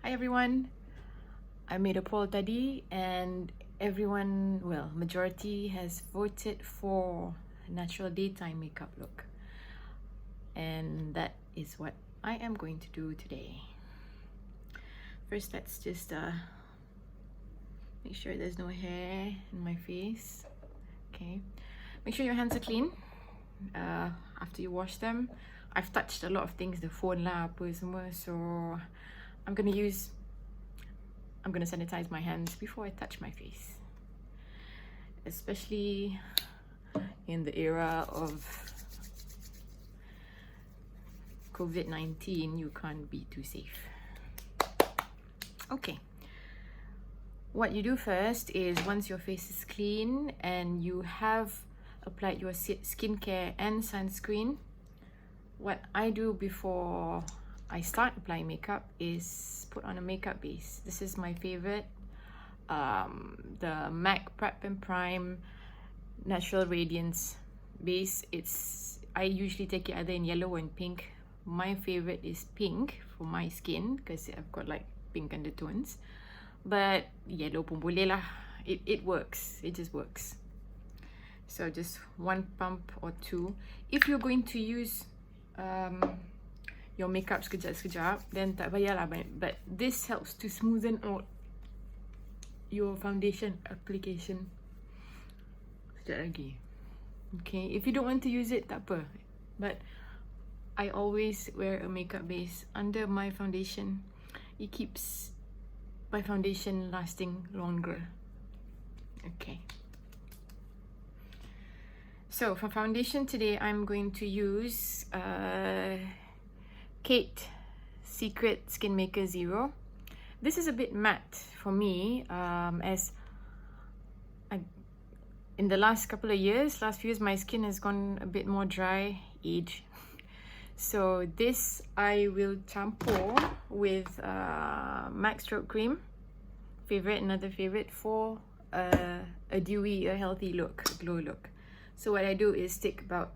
Hi everyone. I made a poll tadi and everyone, well, majority has voted for natural daytime makeup look. And that is what I am going to do today. First, let's just make sure there's no hair in my face. Okay. Make sure your hands are clean after you wash them. I've touched a lot of things, the phone lah, apa semua, so I'm gonna sanitize my hands before I touch my face. Especially in the era of COVID-19, you can't be too safe. Okay. What you do first is, once your face is clean and you have applied your skincare and sunscreen, what I do before I start applying makeup is put on a makeup base. This is my favorite, the MAC Prep and Prime Natural Radiance base. I usually take it either in yellow or in pink. My favorite is pink for my skin because I've got like pink undertones. But yellow pun boleh lah. It works. It just works. So just one pump or two. If you're going to use your makeup sekejap, then tak payahlah. But this helps to smoothen out your foundation application. Sekejap lagi. Okay, if you don't want to use it, tak apa. But I always wear a makeup base under my foundation. It keeps my foundation lasting longer. Okay. So for foundation today, I'm going to use Kate Secret Skin Maker Zero. This is a bit matte for me, as in the last few years, my skin has gone a bit more dry, age. So this I will campur with MAC Stroke Cream, another favorite for a dewy, a healthy look, a glow look. So what I do is take about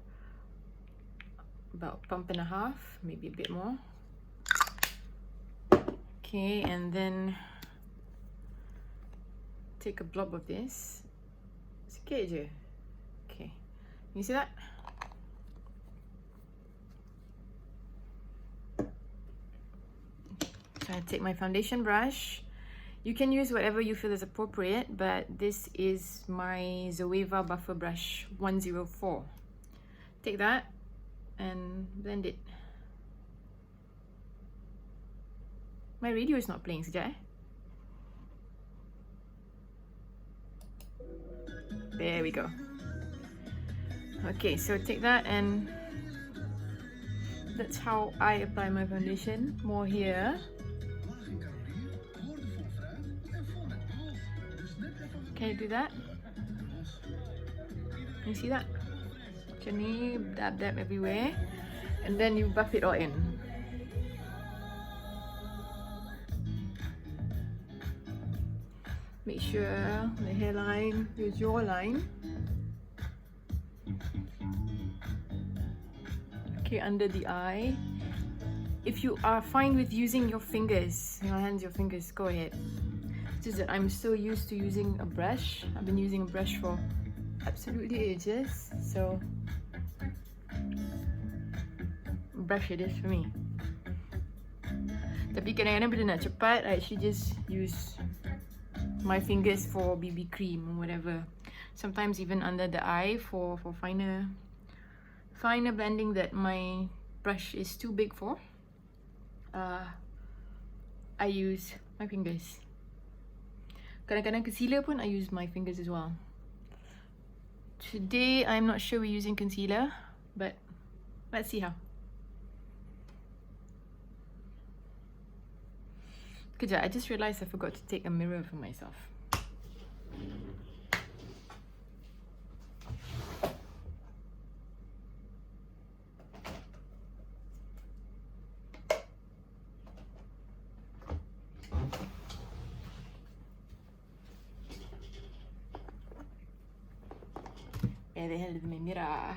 pump and a half, maybe a bit more. Okay, and then take a blob of this. Sikit je. Okay, you see that? So I take my foundation brush. You can use whatever you feel is appropriate, but this is my Zoeva Buffer Brush 104. Take that and blend it. My radio is not playing, sekejap. There we go. Okay, so take that, and that's how I apply my foundation. More here. Can you do that? You see that? Macam ni, dab everywhere, and then you buff it all in. Make sure the hairline is your line. Okay, under the eye. If you are fine with using your fingers, your fingers, go ahead. It's just that I'm so used to using a brush. I've been using a brush for absolutely ages, so brush it is for me. Tapi kadang-kadang bila nak cepat, I actually just use my fingers for BB cream or whatever. Sometimes even under the eye for finer blending that my brush is too big for. I use my fingers. Kadang-kadang concealer pun I use my fingers as well. Today I'm not sure we're using concealer, but let's see how. Kejap, I just realised I forgot to take a mirror for myself. Where the hell is my mirror?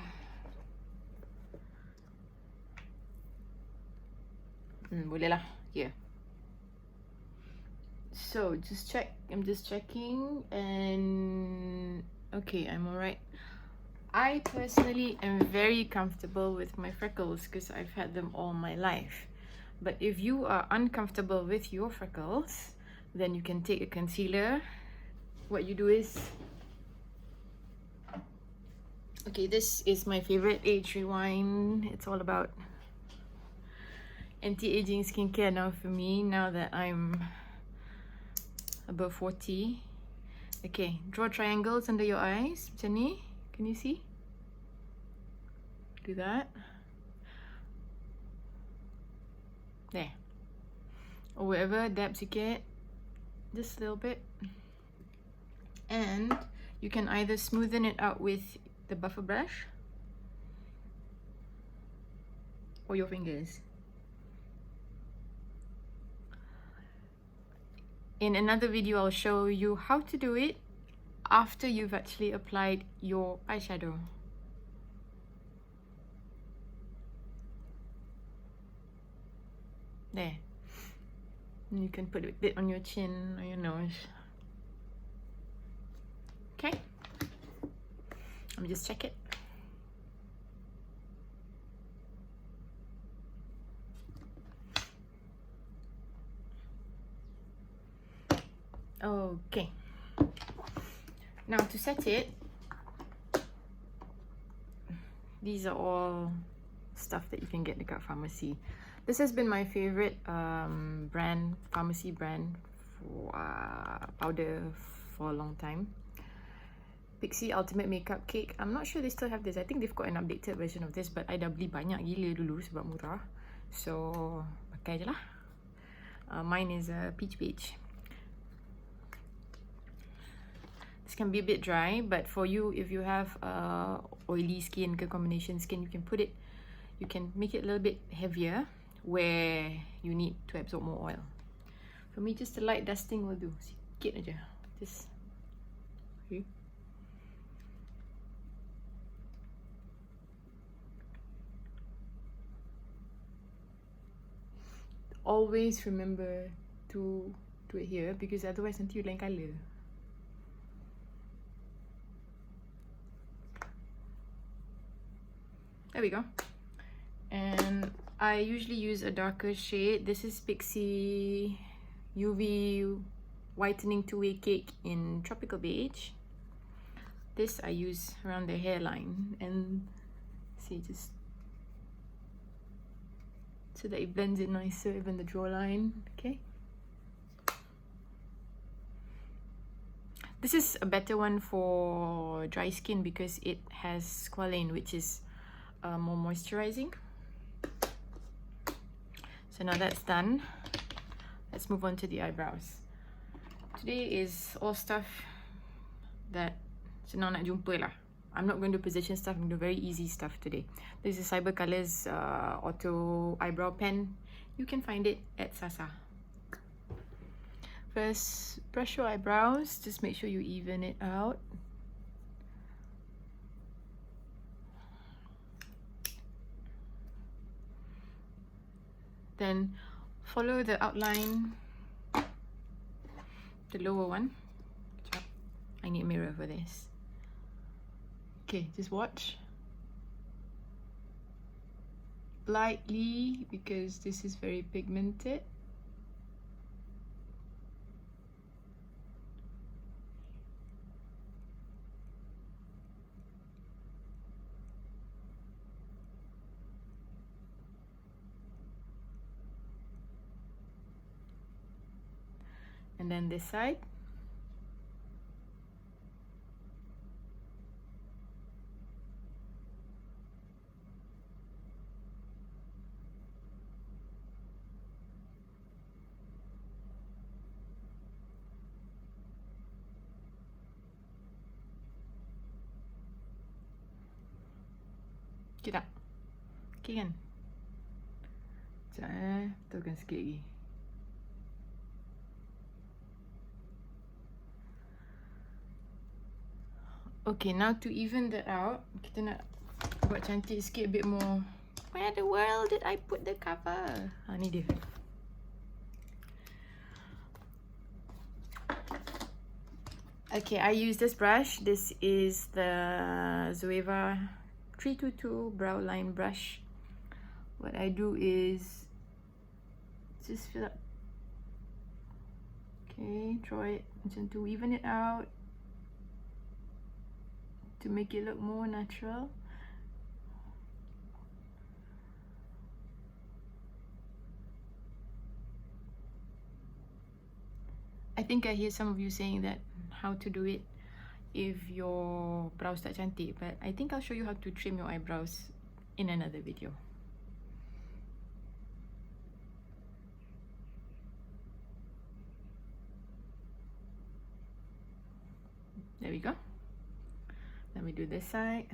Boleh lah. Here. So I'm just checking, and okay, I'm alright. I personally am very comfortable with my freckles because I've had them all my life. But if you are uncomfortable with your freckles, then you can take a concealer. What you do is, okay, this is my favorite Age Rewind. It's all about anti-aging skincare now for me, now that I'm above 40. Okay, draw triangles under your eyes. Macam ni. Can you see? Do that. There. Or wherever depths you get. Just a little bit. And you can either smoothen it out with the buffer brush or your fingers. In another video, I'll show you how to do it after you've actually applied your eyeshadow. There. And you can put a bit on your chin or your nose. Okay. Let me just check it. Okay. Now to set it, these are all stuff that you can get at pharmacy. This has been my favorite pharmacy brand for powder for a long time. Pixi Ultimate Makeup Cake. I'm not sure they still have this. I think they've got an updated version of this, but I dah beli banyak gila dulu sebab murah. So pakai je lah. Mine is peach peach. This can be a bit dry, but for you, if you have oily skin, combination skin, you can make it a little bit heavier where you need to absorb more oil. For me, just a light dusting will do. Sikit aja. Just okay. Always remember to do it here, because otherwise nanti you lain colour. There we go. And I usually use a darker shade. This is Pixi UV Whitening 2-Way Cake in Tropical Beige. This I use around the hairline, and see, just so that it blends in nicer, even the jawline. Okay. This is a better one for dry skin because it has squalane, which is more moisturizing. So now that's done, let's move on to the eyebrows. Today is all stuff that senang nak jumpa lah. I'm not going to position stuff, I'm going to do very easy stuff today. This is Cyber Colors Auto Eyebrow Pen. You can find it at Sasa. First, brush your eyebrows, just make sure you even it out. Then follow the outline, the lower one. I need a mirror for this. Okay, just watch. Lightly, because this is very pigmented. And then this side. Okay tak? Okay kan? Sekejap betulkan sikit lagi. Okay, now to even that out, kita nak buat cantik sikit, a bit more. Where the world did I put the cover? Ni dia. Okay, I use this brush. This is the Zoeva 322 brow line brush. What I do is just fill up. Okay, draw it and to even it out to make it look more natural. I think I hear some of you saying that how to do it if your brows tak cantik, but I think I'll show you how to trim your eyebrows in another video. There we go. Let me do this side.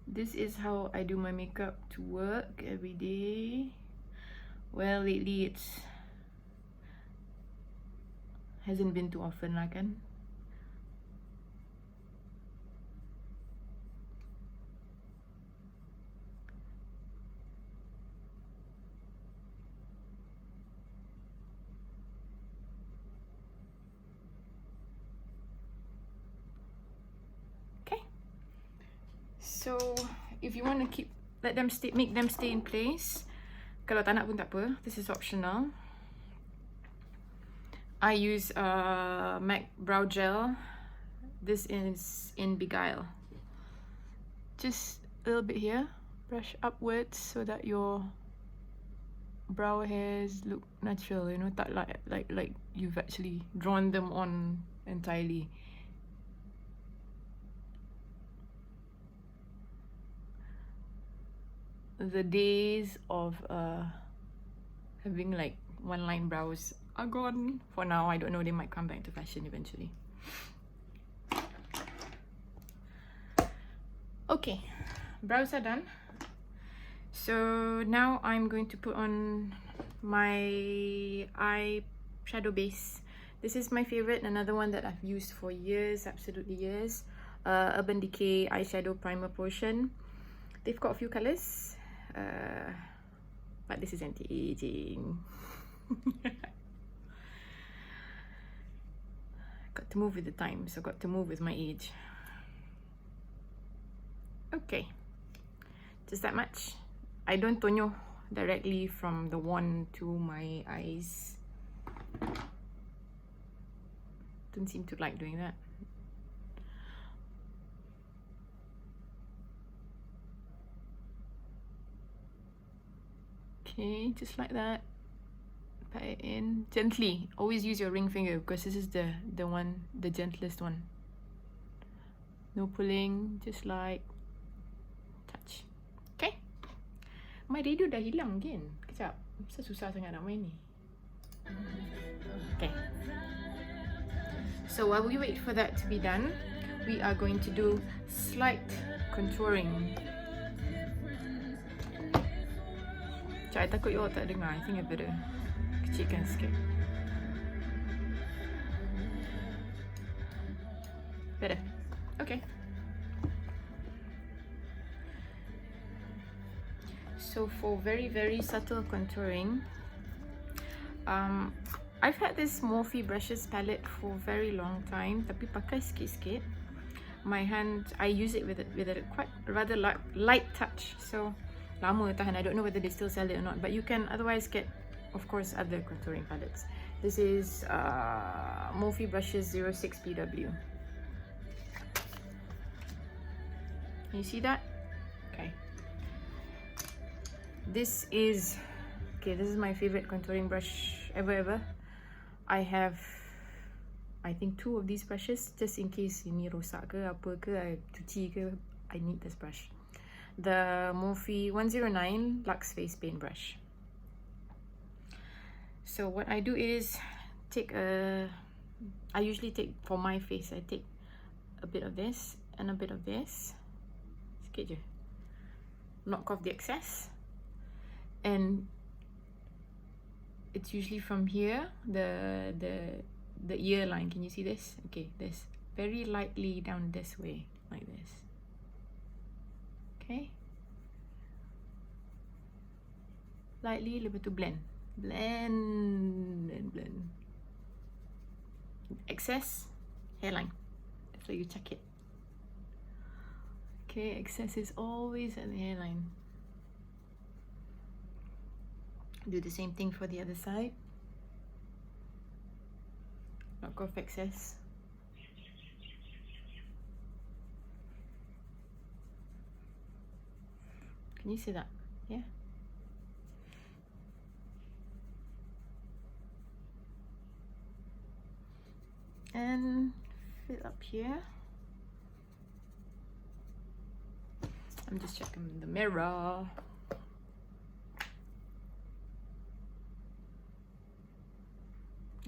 This is how I do my makeup to work every day. Well, lately it's hasn't been too often lah kan. Okay. So if you want to make them stay in place. Kalau tak nak pun tak apa. This is optional. I use MAC brow gel. This is in Beguile. Just a little bit here. Brush upwards so that your brow hairs look natural. You know, tak like you've actually drawn them on entirely. The days of having like one line brows are gone for now. I don't know, they might come back to fashion eventually. Okay, brows are done. So now I'm going to put on my eyeshadow base. This is my favorite, another one that I've used for years, absolutely years. Urban Decay eyeshadow primer potion. They've got a few colors. But this is anti-aging. Got to move with the times, so got to move with my age. Okay, just that much. I don't tonyo directly from the wand to my eyes. Don't seem to like doing that. Okay, just like that. Pat it in gently. Always use your ring finger because this is the gentlest one. No pulling, just like touch. Okay. My radio dah hilang again. Kejap. Kenapa susah sangat nak main ni? Okay. So while we wait for that to be done, we are going to do slight contouring. Cak, I takut you all tak dengar. I think I better kecilkan sikit. Better. Okay. So for very, very subtle contouring, I've had this Morphe brushes palette for a very long time, tapi pakai sikit-sikit. My hand, I use it with a quite rather light touch. So lama tahan. I don't know whether they still sell it or not, but you can otherwise get, of course, other contouring palettes. This is Morphe brushes 06PW. Can you see that? Okay. This is my favorite contouring brush ever. I have, I think, 2 of these brushes just in case ini rosak ke apa ke, I cuci ke, I need this brush. The Morphe 109 Luxe Face Paint Brush. So what I do is I usually take, for my face, I take a bit of this and a bit of this. Sikit je. Knock off the excess. And it's usually from here, the ear line. Can you see this? Okay, this. Very lightly down this way, like this. Okay. Lightly, lepas tu blend. Blend and blend. Excess hairline. That's where you check it. Okay, excess is always at the hairline. Do the same thing for the other side. Knock off excess. Can you see that? Yeah. And fill up here. I'm just checking the mirror.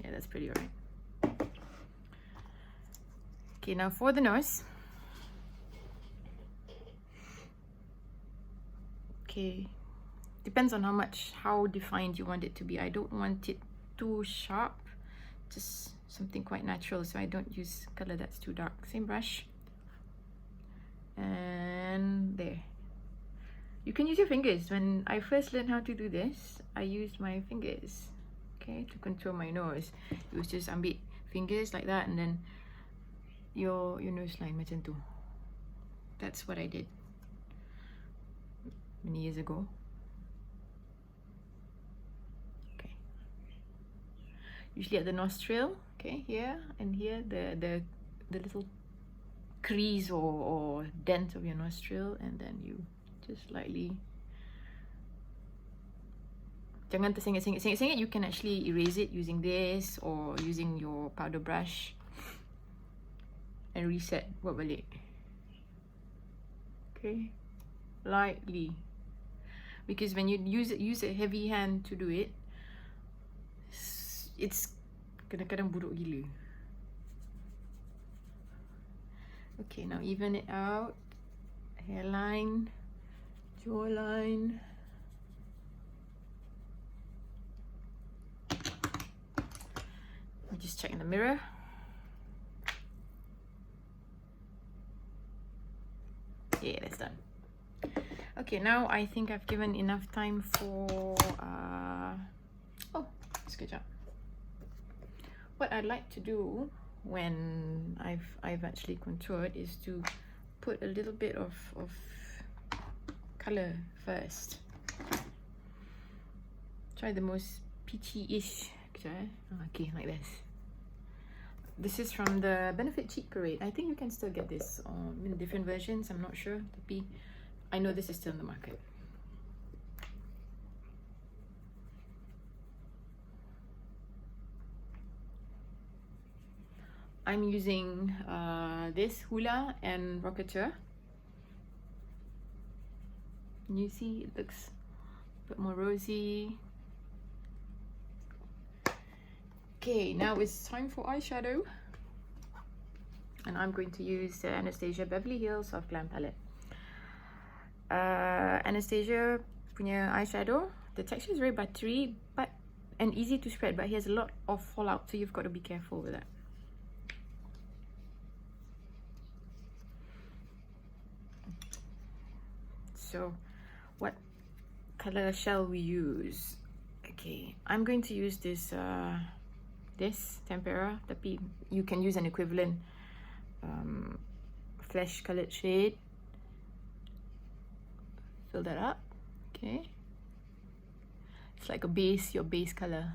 Yeah, that's pretty alright. Okay, now for the nose. Okay, depends on how defined you want it to be. I don't want it too sharp, just something quite natural, so I don't use color that's too dark. Same brush. And there. You can use your fingers. When I first learned how to do this, I used my fingers, okay, to control my nose. It was just ambil fingers like that and then your nose line macam tu. That's what I did many years ago. Okay. Usually at the nostril, okay, here and here, the little crease or dent of your nostril, and then you just lightly. Jangan tersengit-sengit. You can actually erase it using this or using your powder brush and reset. Buat balik. Okay, lightly, because when you use a heavy hand to do it, it's kadang-kadang buruk gila. Okay, now even it out. Hairline, jawline. Just check in the mirror. Yeah, that's done. Okay, now I think I've given enough time for oh, sekejap. What I'd like to do when I've actually contoured is to put a little bit of color first. Try the most peachy-ish. Okay, like this. This is from the Benefit Cheat Parade. I think you can still get this in different versions. I'm not sure. Tapi I know this is still in the market. I'm using this Hoola and Rocketeur. You see, it looks a bit more rosy. Okay, now it's time for eyeshadow. And I'm going to use the Anastasia Beverly Hills Soft Glam Palette. Anastasia punya eyeshadow, the texture is very buttery and easy to spread, but he has a lot of fallout, so you've got to be careful with that. So what color shall we use? Okay, I'm going to use this Tempera, tapi you can use an equivalent flesh colored shade. Fill that up. Okay, it's like a base, your base color.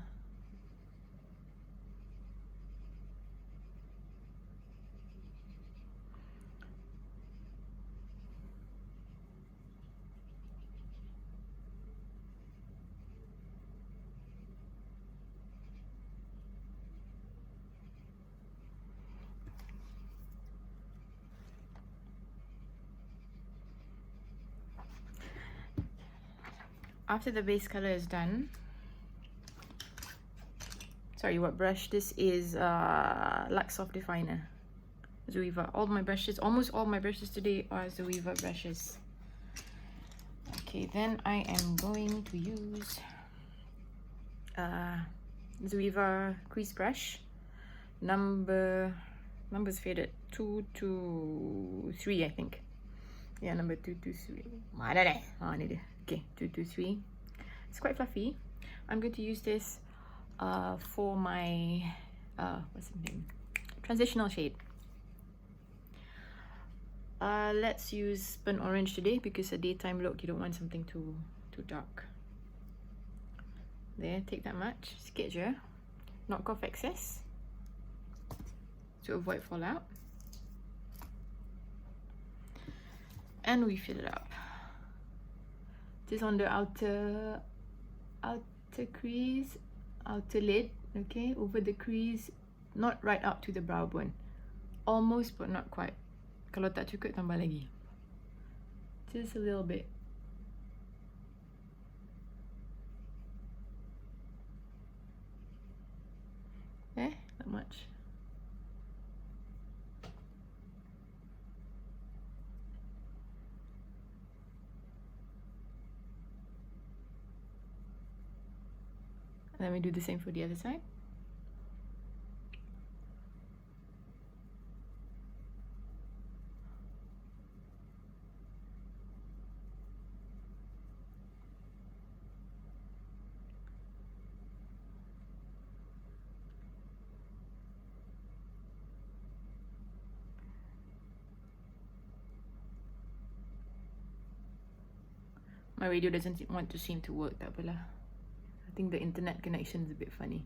After the base color is done, sorry, what brush? This is Lux Soft Definer, Zoeva. All my brushes, almost all my brushes today are Zoeva brushes. Okay, then I am going to use Zoeva crease brush. Number's faded, 223, I think. Yeah, number 223. Mana dah? Ah, ni dia. Okay, 223. It's quite fluffy. I'm going to use this for my what's the name, transitional shade. Let's use burnt orange today because a daytime look, you don't want something too dark. There, take that much, sikit je. Knock off excess to avoid fallout. And we fill it up. Just on the outer crease, outer lid, okay, over the crease, not right up to the brow bone. Almost but not quite. Kalau tak cukup, tambah lagi. Just a little bit. Not much. Let me do the same for the other side. My radio doesn't want to seem to work, tak apalah. I think the internet connection is a bit funny.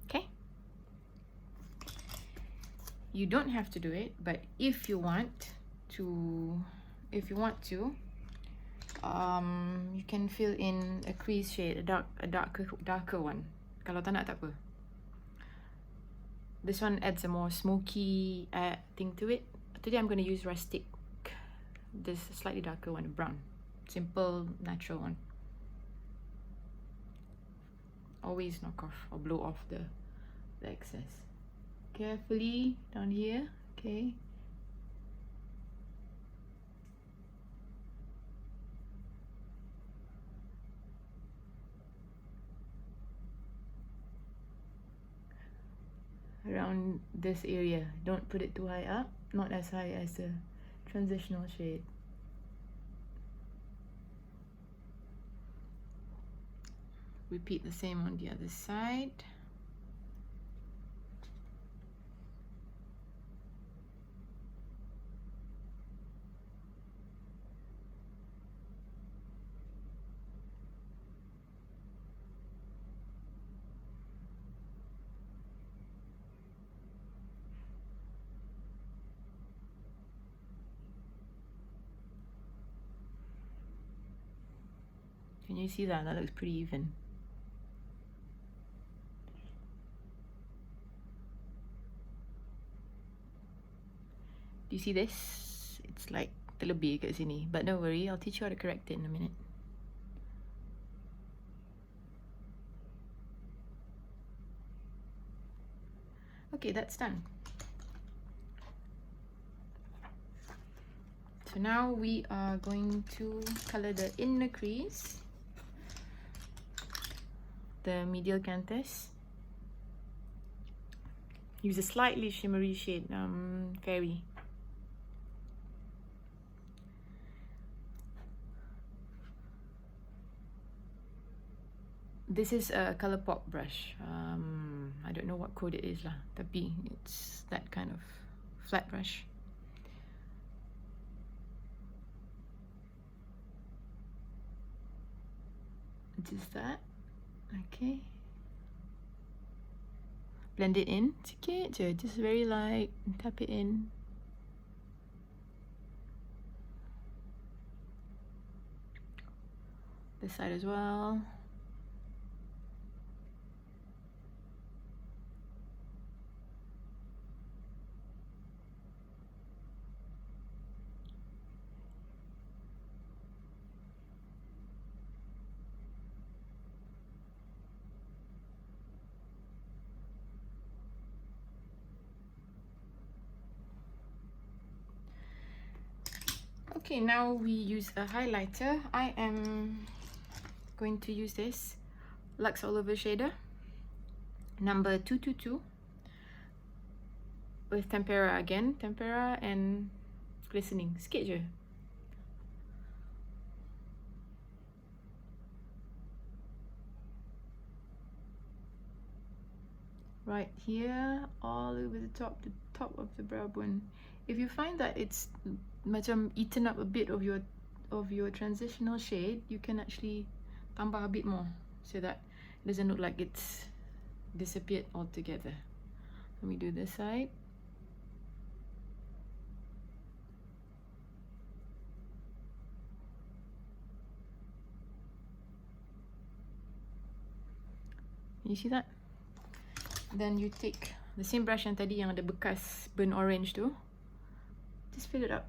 Okay. You don't have to do it, but if you want to, you can fill in a crease shade, a darker one. Kalau tak nak, tak apa. This one adds a more smoky thing to it. Today I'm going to use rustic, this slightly darker one, brown, simple, natural one. Always knock off or blow off the excess. Carefully down here, okay. Around this area, don't put it too high up, not as high as the transitional shade. Repeat the same on the other side. Can you see that? That looks pretty even. Do you see this? It's like terlebih kat sini. But don't worry, I'll teach you how to correct it in a minute. Okay, that's done. So now we are going to color the inner crease, the medial canthus. Use a slightly shimmery shade, Fairy. This is a Colourpop brush. I don't know what code it is lah, tapi it's that kind of flat brush. Just that, okay. Blend it in, sikit je, just very light, tap it in. This side as well. Okay, now we use a highlighter. I am going to use this Lux All Over shader, number 222, with tempera again, tempera and glistening. Sikit je. Right here, all over the top of the brow bone. If you find that it's macam eaten up a bit of your transitional shade, you can actually tambah a bit more so that it doesn't look like it's disappeared altogether. Let me do this side. You see that? Then you take the same brush yang tadi yang ada bekas burnt orange tu, just fill it up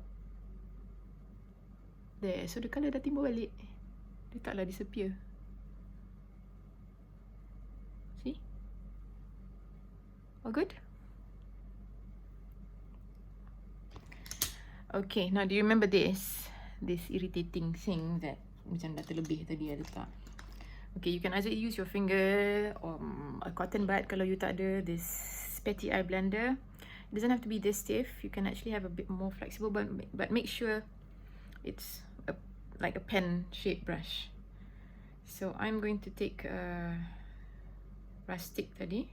there, so the colour dah timbul balik, dia taklah disappear. See? All good? Okay, now do you remember this irritating thing that macam dah terlebih tadi ada tak? Okay, you can either use your finger or a cotton bud kalau you tak ada this Petty Eye blender. It doesn't have to be this stiff. You can actually have a bit more flexible, but make sure it's like a pen shaped brush. So I'm going to take a rustic tadi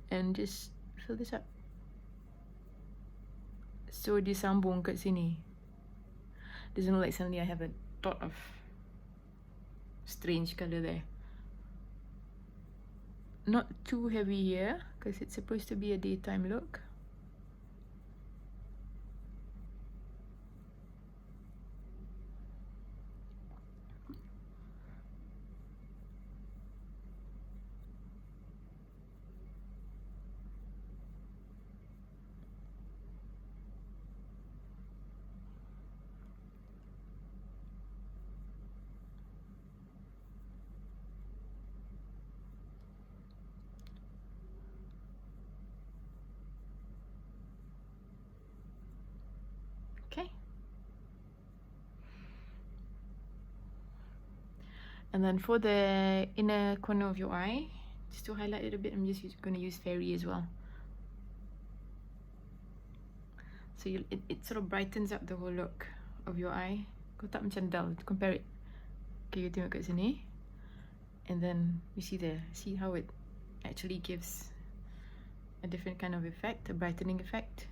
and just fill this up. So disambung kat sini. Doesn't look like suddenly I have a dot of strange colour there. Not too heavy here because it's supposed to be a daytime look. Okay. And then for the inner corner of your eye, just to highlight it a bit, I'm just going to use Fairy as well. So it sort of brightens up the whole look of your eye. Kau tak macam dull, compare it. Okay, you tengok kat sini. And then you see there, see how it actually gives a different kind of effect, a brightening effect.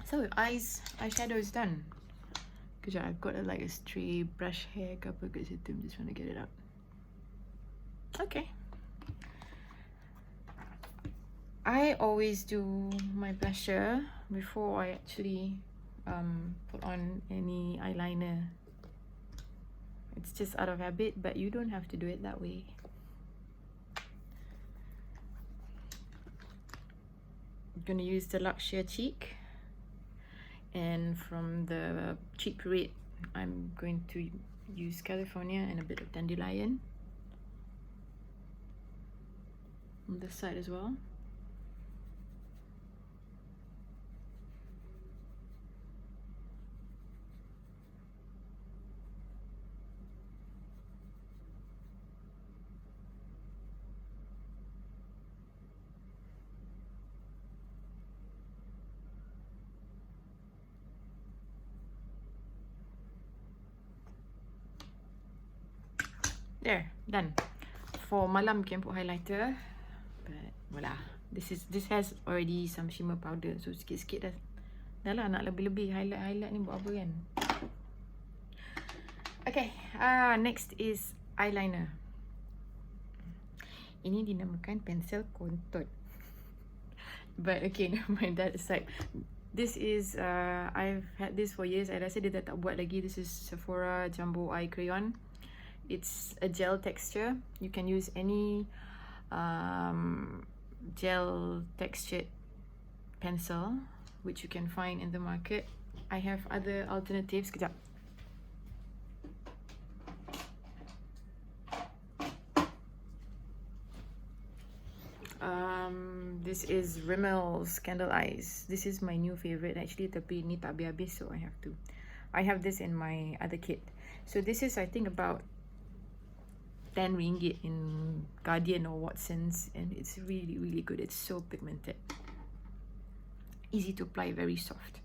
So eyeshadow is done. Kejap, I've got like a stray brush hair ke apa kat situ. I'm just trying to get it out. Okay. I always do my blusher before I actually put on any eyeliner. It's just out of habit, but you don't have to do it that way. I'm gonna use the Luxe Sheer Cheek. And from the Cheek Parade, I'm going to use California and a bit of Dandelion on this side as well. There, done. For malam, you can put highlighter, but voila. This has already some shimmer powder, so sikit-sikit dah lah, nak lebih-lebih highlight ni buat apa kan. Okay, next is eyeliner. Ini dinamakan pensel kontot. But okay, never mind that aside. This is I've had this for years. I rasa dia dah tak buat lagi. This is Sephora Jumbo Eye Crayon. It's a gel texture. You can use any gel textured pencil which you can find in the market. I have other alternatives. Kejap. This is Rimmel's Candle Eyes. This is my new favorite actually, tapi ni tak habis-habis, so I have this in my other kit. So this is, I think, about 10 ringgit in Guardian or Watsons, and it's really, really good. It's so pigmented, easy to apply, very soft.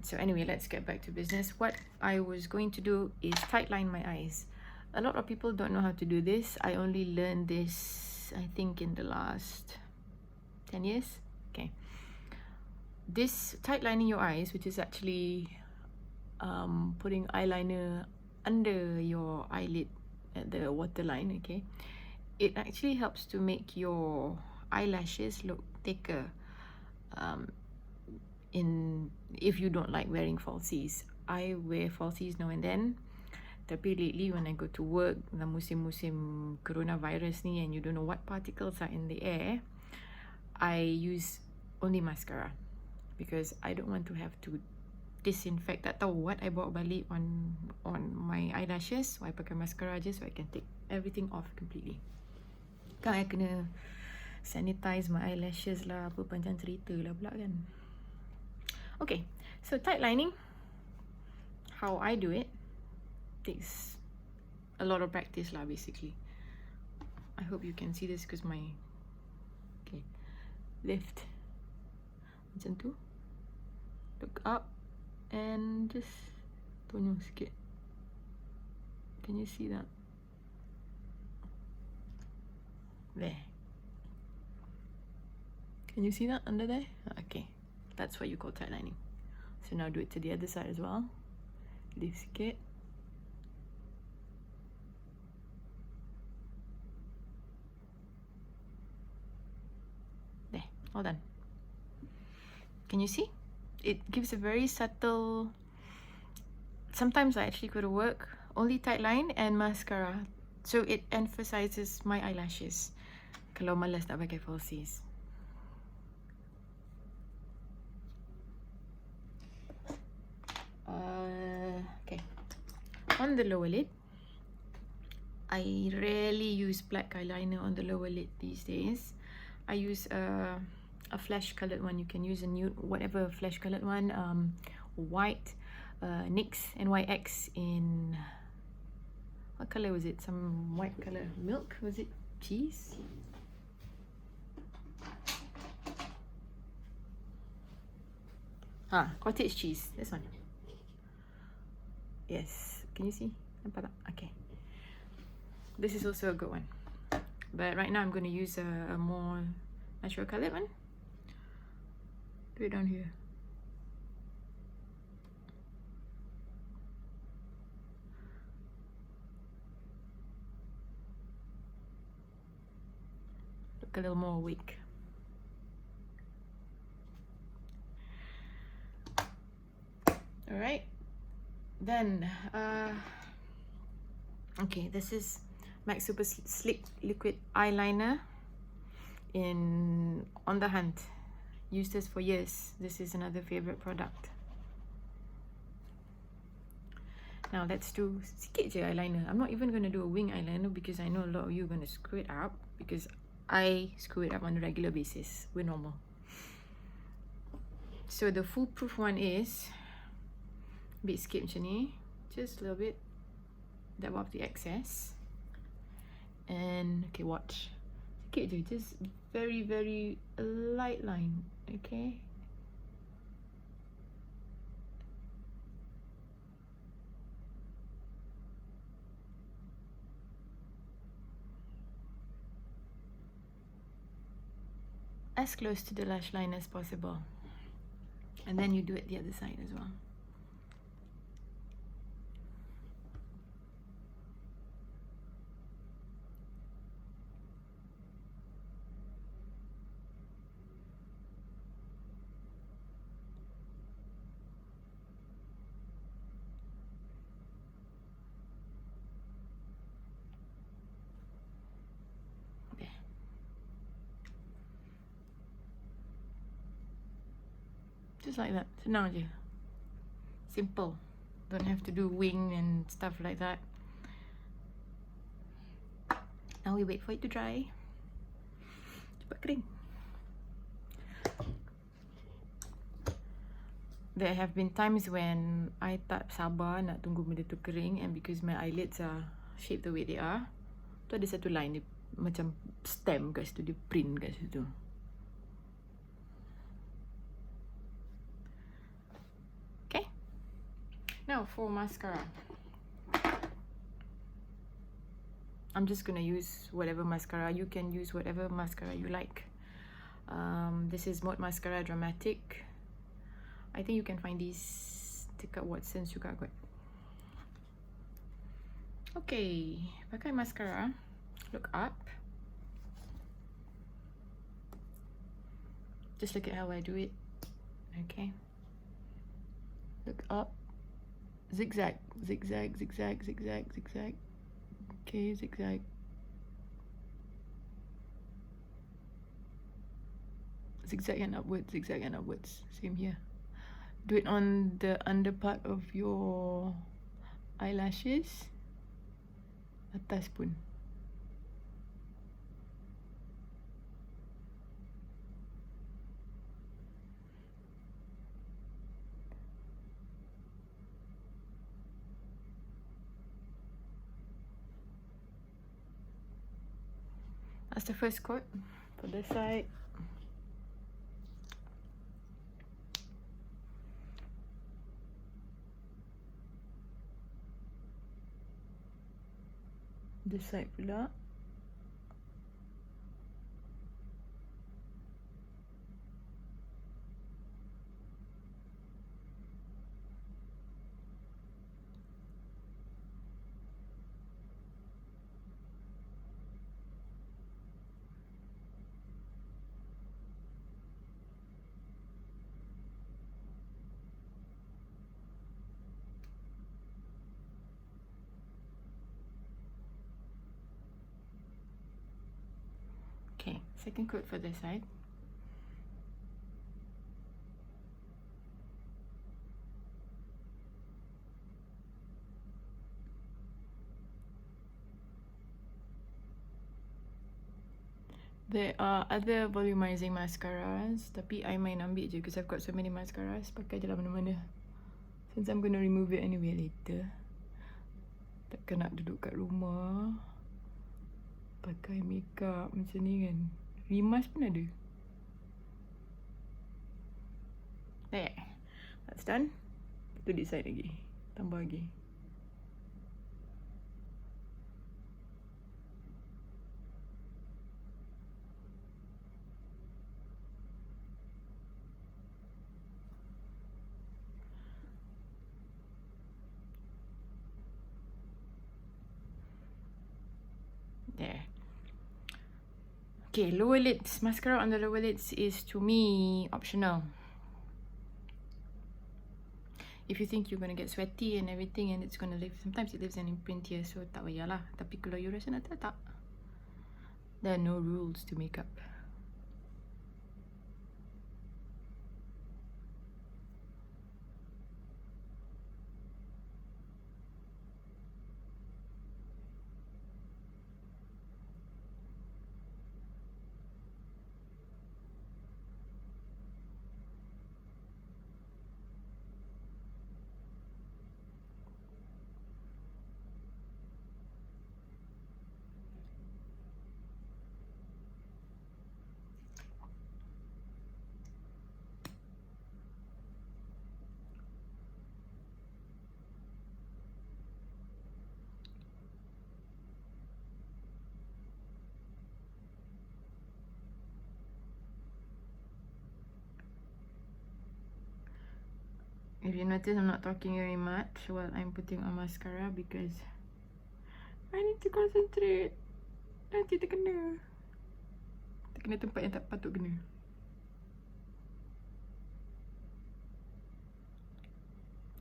So anyway, let's get back to business. What I was going to do is tight line my eyes. A lot of people don't know how to do this. I only learned this, I think, in the last 10 years. Okay. This tight lining your eyes, which is actually putting eyeliner under your eyelid at the waterline, okay, it actually helps to make your eyelashes look thicker if you don't like wearing falsies. I wear falsies now and then, tapi lately when I go to work, the musim-musim coronavirus ni, and you don't know what particles are in the air, I use only mascara because I don't want to have to disinfect. Tak tahu what I bawa balik on my eyelashes, so I pakai mascara je so I can take everything off completely. Kan I kena sanitize my eyelashes lah, apa panjang cerita lah pula kan. Okay, so tight lining, how I do it, takes a lot of practice lah basically. I hope you can see this because my, okay, lift macam tu, look up and just tonyong sikit. Can you see that? There. Can you see that under there? Okay, that's what you call tight lining. So now do it to the other side as well. Lift sikit. There, all done. Can you see? It gives a very subtle. Sometimes I actually go to work, only tight line and mascara, so it emphasizes my eyelashes kalau malas nak pakai falsies. Okay, on the lower lid, I rarely use black eyeliner on the lower lid these days. I use a flesh colored one. You can use a nude, whatever flesh colored one, white, NYX NYX in, what color was it? Some white color, milk, was it cheese? Cottage cheese, this one. Yes, can you see? Okay, this is also a good one, but right now I'm going to use a more natural colored one. Do it down here. Look a little more awake. All right, then okay, this is MAC Super Slick Liquid Eyeliner in On The Hunt. Used this for years. This is another favorite product. Now let's do sikit je eyeliner. I'm not even going to do a wing eyeliner because I know a lot of you are going to screw it up, because I screw it up on a regular basis. We're normal. So the foolproof one is bit sikit macam ni, just a little bit, dab off the excess, and okay, watch, sikit je, just very, very light line, okay. As close to the lash line as possible, and then you do it the other side as well. Just like that, senang je, simple, don't have to do wing and stuff like that. Now we wait for it to dry. cepat kering. There have been times when I tak sabar nak tunggu benda tu kering, and because my eyelids are shaped the way they are, tu ada satu line dia macam stamp kat situ, dia print kat situ. Okay. Now for mascara. I'm just gonna use whatever mascara. You can use whatever mascara you like. This is Mode Mascara Dramatic. I think you can find these dekat Watsons juga kot. Okay, pakai mascara. Look up. Just look at how I do it. Okay. Look up. Zigzag, zigzag, zigzag, zigzag, zigzag. Okay, zigzag. Zigzag and upwards, zigzag and upwards. Same here. Do it on the under part of your eyelashes. Atas pun. That's the first coat for this side. This side pula. Okay, second coat for this side. There are other volumizing mascaras, tapi I main ambil je because I've got so many mascaras. Pakai je lah mana-mana. Since I'm gonna remove it anyway later. Takkan nak duduk kat rumah pakai makeup macam ni kan. Rimas pun ada. There. That's done. Tu decide lagi. Tambah lagi. There. Okay, lower lids. Mascara on the lower lids is to me optional. If you think you're gonna get sweaty and everything and it's gonna leave, sometimes it leaves an imprint here, so tak payahlah. Tapi kalau you rasa nak tak. There are no rules to makeup. If you notice, I'm not talking very much while I'm putting on mascara because I need to concentrate. Nanti terkena. Terkena tempat yang tak patut kena.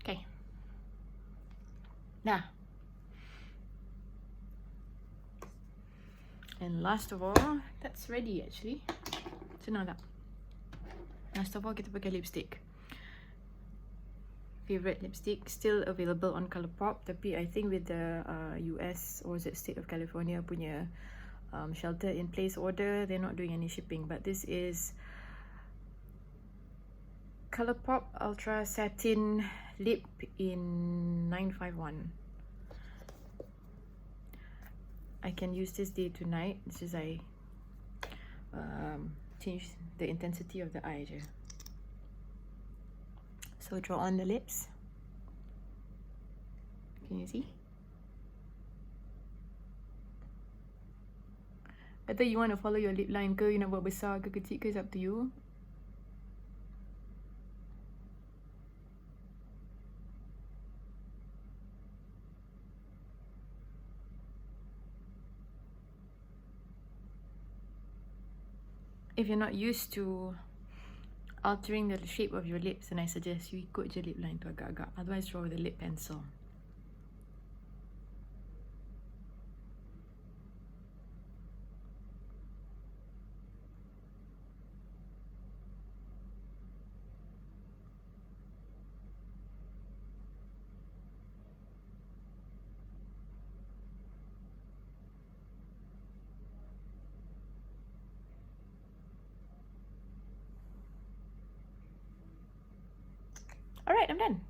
Okay. Dah. And last of all, that's ready actually. Senang tak? Last of all, kita pakai lipstick. Favorite lipstick, still available on Colourpop, tapi I think with the US or is it State of California punya shelter in place order. They're not doing any shipping, but this is Colourpop Ultra Satin Lip in 951. I can use this day to night. This is I change the intensity of the eye je. So draw on the lips. Can you see? Whether you want to follow your lip line ke, you nak buat besar ke kecil ke, it's up to you. If you're not used to altering the shape of your lips, then I suggest you ikut je lip line tu agak-agak. Otherwise, draw with a lip pencil. Alright, I'm done.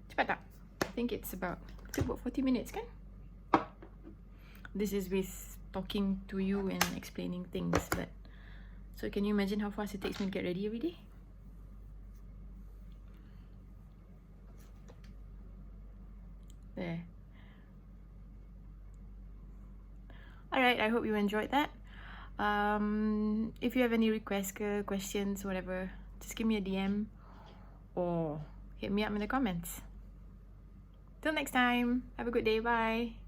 Cepat tak? I think it's about 40 minutes kan? This is with talking to you and explaining things, but so can you imagine how fast it takes me to get ready every day? There. Alright, I hope you enjoyed that. If you have any requests, questions, whatever, just give me a DM or hit me up in the comments. Till next time, have a good day, bye.